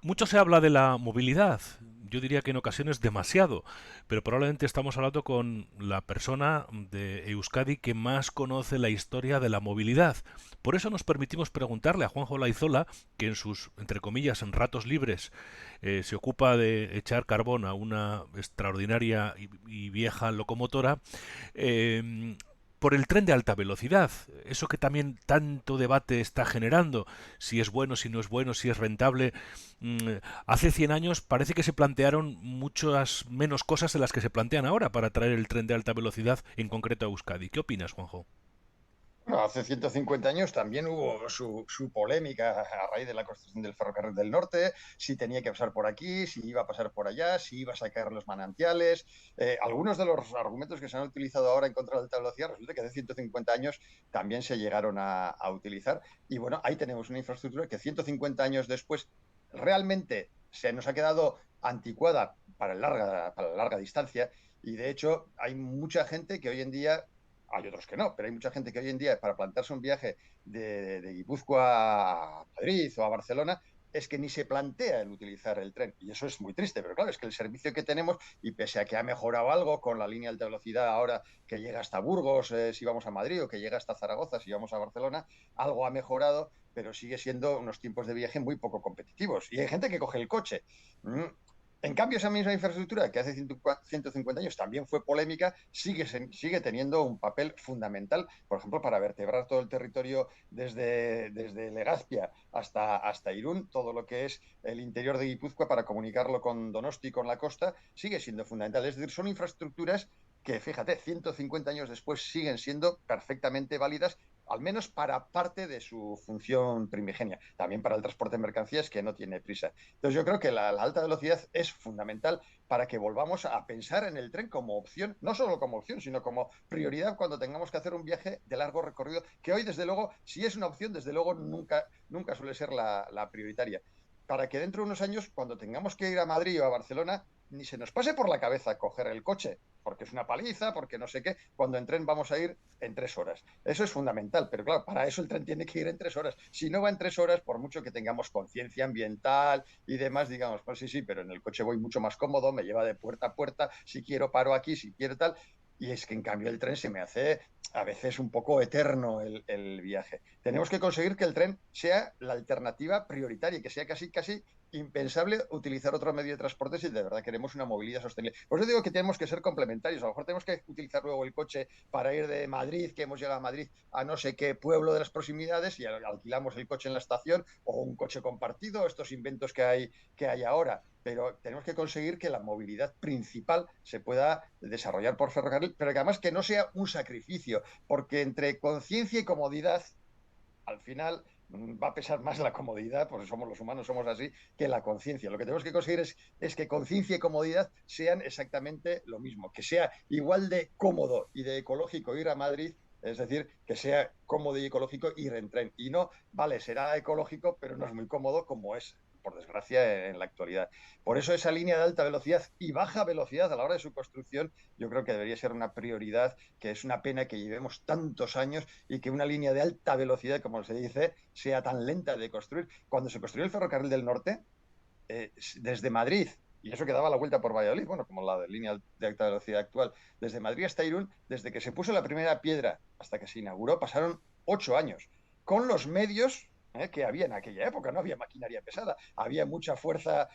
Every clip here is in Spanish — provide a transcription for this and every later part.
Mucho se habla de la movilidad. Yo diría que en ocasiones demasiado, pero probablemente estamos hablando con la persona de Euskadi que más conoce la historia de la movilidad. Por eso nos permitimos preguntarle a Juanjo Laizola, que en sus, entre comillas, en ratos libres se ocupa de echar carbón a una extraordinaria y vieja locomotora, eh, por el tren de alta velocidad, eso que también tanto debate está generando, si es bueno, si no es bueno, si es rentable. Hace 100 años parece que se plantearon muchas menos cosas de las que se plantean ahora para traer el tren de alta velocidad, en concreto a Euskadi. ¿Qué opinas, Juanjo? Bueno, hace 150 años también hubo su polémica a raíz de la construcción del ferrocarril del norte, si tenía que pasar por aquí, si iba a pasar por allá, si iba a sacar los manantiales. Algunos de los argumentos que se han utilizado ahora en contra de la alta velocidad, resulta que hace 150 años también se llegaron a utilizar. Y bueno, ahí tenemos una infraestructura que 150 años después realmente se nos ha quedado anticuada para la larga distancia. Y de hecho, hay mucha gente que hoy en día, hay otros que no, pero hay mucha gente que hoy en día, para plantearse un viaje de Guipúzcoa a Madrid o a Barcelona, es que ni se plantea el utilizar el tren. Y eso es muy triste, pero claro, es que el servicio que tenemos, y pese a que ha mejorado algo con la línea de alta velocidad ahora que llega hasta Burgos, si vamos a Madrid, o que llega hasta Zaragoza si vamos a Barcelona, algo ha mejorado, pero sigue siendo unos tiempos de viaje muy poco competitivos. Y hay gente que coge el coche. Mm, En cambio, esa misma infraestructura que hace 150 años también fue polémica, sigue teniendo un papel fundamental, por ejemplo, para vertebrar todo el territorio desde Legazpia hasta Irún, todo lo que es el interior de Guipúzcoa para comunicarlo con Donosti y con la costa, sigue siendo fundamental. Es decir, son infraestructuras que, fíjate, 150 años después siguen siendo perfectamente válidas, al menos para parte de su función primigenia. También para el transporte de mercancías, que no tiene prisa. Entonces yo creo que la alta velocidad es fundamental para que volvamos a pensar en el tren como opción, no solo como opción, sino como prioridad cuando tengamos que hacer un viaje de largo recorrido, que hoy desde luego, si es una opción, desde luego nunca suele ser la prioritaria. Para que dentro de unos años, cuando tengamos que ir a Madrid o a Barcelona, ni se nos pase por la cabeza coger el coche, porque es una paliza, porque no sé qué, cuando en tren vamos a ir en 3 horas. Eso es fundamental, pero claro, para eso el tren tiene que ir en 3 horas. Si no va en 3 horas, por mucho que tengamos conciencia ambiental y demás, digamos, pues sí, sí, pero en el coche voy mucho más cómodo, me lleva de puerta a puerta, si quiero paro aquí, si quiero tal. Y es que en cambio el tren se me hace a veces un poco eterno el viaje. Tenemos que conseguir que el tren sea la alternativa prioritaria, que sea casi impensable utilizar otro medio de transporte si de verdad queremos una movilidad sostenible. Por eso digo que tenemos que ser complementarios. A lo mejor tenemos que utilizar luego el coche para ir de Madrid, que hemos llegado a Madrid, a no sé qué pueblo de las proximidades y alquilamos el coche en la estación o un coche compartido, estos inventos que hay ahora. Pero tenemos que conseguir que la movilidad principal se pueda desarrollar por ferrocarril, pero que además que no sea un sacrificio, porque entre conciencia y comodidad, al final va a pesar más la comodidad, porque somos los humanos, somos así, que la conciencia. Lo que tenemos que conseguir es que conciencia y comodidad sean exactamente lo mismo, que sea igual de cómodo y de ecológico ir a Madrid, es decir, que sea cómodo y ecológico ir en tren. Y no, vale, será ecológico, pero no es muy cómodo como es, por desgracia, en la actualidad. Por eso esa línea de alta velocidad y baja velocidad a la hora de su construcción, yo creo que debería ser una prioridad, que es una pena que llevemos tantos años y que una línea de alta velocidad, como se dice, sea tan lenta de construir. Cuando se construyó el ferrocarril del norte, desde Madrid, y eso que daba la vuelta por Valladolid, bueno, como la de línea de alta velocidad actual, desde Madrid hasta Irún, desde que se puso la primera piedra hasta que se inauguró, pasaron 8 años, con los medios que había en aquella época. No había maquinaria pesada, había mucha fuerza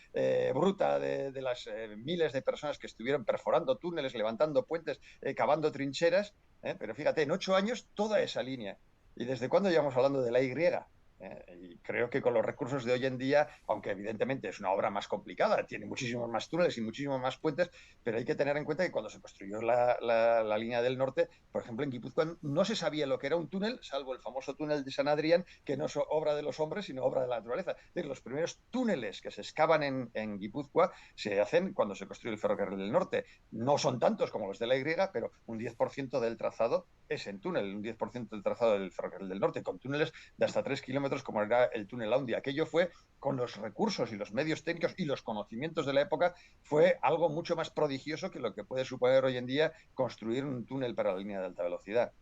bruta de las miles de personas que estuvieron perforando túneles, levantando puentes, cavando trincheras, pero fíjate, en 8 años toda esa línea. ¿Y desde cuándo llevamos hablando de la Y? Y creo que con los recursos de hoy en día, aunque evidentemente es una obra más complicada, tiene muchísimos más túneles y muchísimos más puentes, pero hay que tener en cuenta que cuando se construyó la línea del norte, por ejemplo, en Guipúzcoa no se sabía lo que era un túnel, salvo el famoso túnel de San Adrián, que no es obra de los hombres, sino obra de la naturaleza. Es decir, los primeros túneles que se excavan en Guipúzcoa se hacen cuando se construye el ferrocarril del norte. No son tantos como los de la Y, pero un 10% del trazado es en túnel, un 10% del trazado del ferrocarril del norte, con túneles de hasta 3 kilómetros, como era el túnel Aundi. Aquello fue, con los recursos y los medios técnicos y los conocimientos de la época, fue algo mucho más prodigioso que lo que puede suponer hoy en día construir un túnel para la línea de alta velocidad.